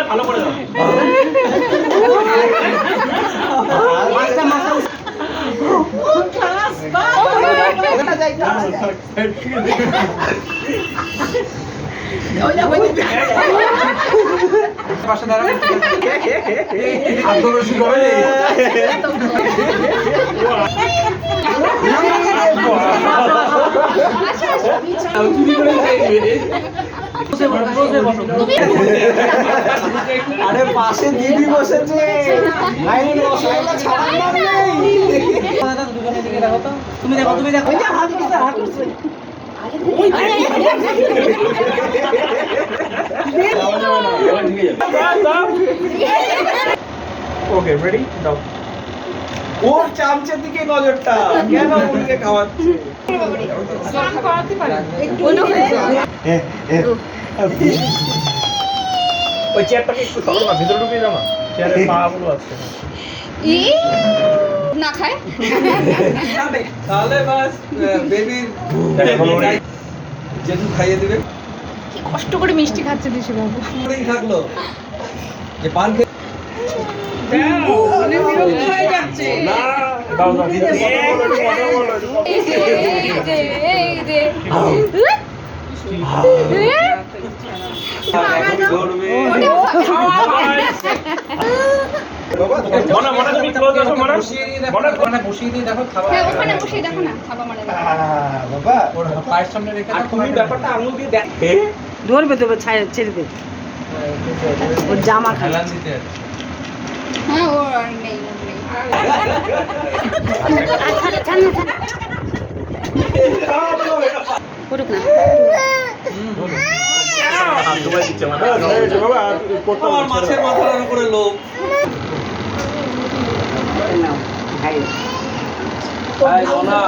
ভালো করে দাও। পাশে দাঁড়ান আত্মরসি করে আরে পাশে দিদি বসেছে দুজনের দিকে দেখো তো তুমি দেখো ওকে রেডি দাও। ওর চামচের দিকে নজরটা কেন মুরগি খাওয়াচ্ছে ওই চেয়ারটাকে একটু সরো না, ভিতরে ঢুকে যাও না, চেয়ারের পা গুলো আছে। না খায় তাহলে বাস বেবির যেটু খাইয়ে দিবে কি কষ্ট করে মিষ্টি খাচ্ছে দিশু বাবু দিন থাকলো যে পান খেয়ে না দাও দাও ভিতরে এই যে মনে মনে তুমি ক্লোজ আছো মনে মনে বসিয়ে দিয়ে দেখো খাবার হ্যাঁ ওখানে বসিয়ে দেখো না খাবা মানে বাবা ওর পায়ের সামনে রেখে আর তুমি ব্যাপারটা আঙুল দিয়ে দেখ ধরবে তো ছেড়ে দে ওর জামা খায় খেলান দিতে হ্যাঁ ও আর নেই করুক না তোমায় দিচ্ছে মানে আমার মাছের মাথার উপরে লোক নাও খাই সোনা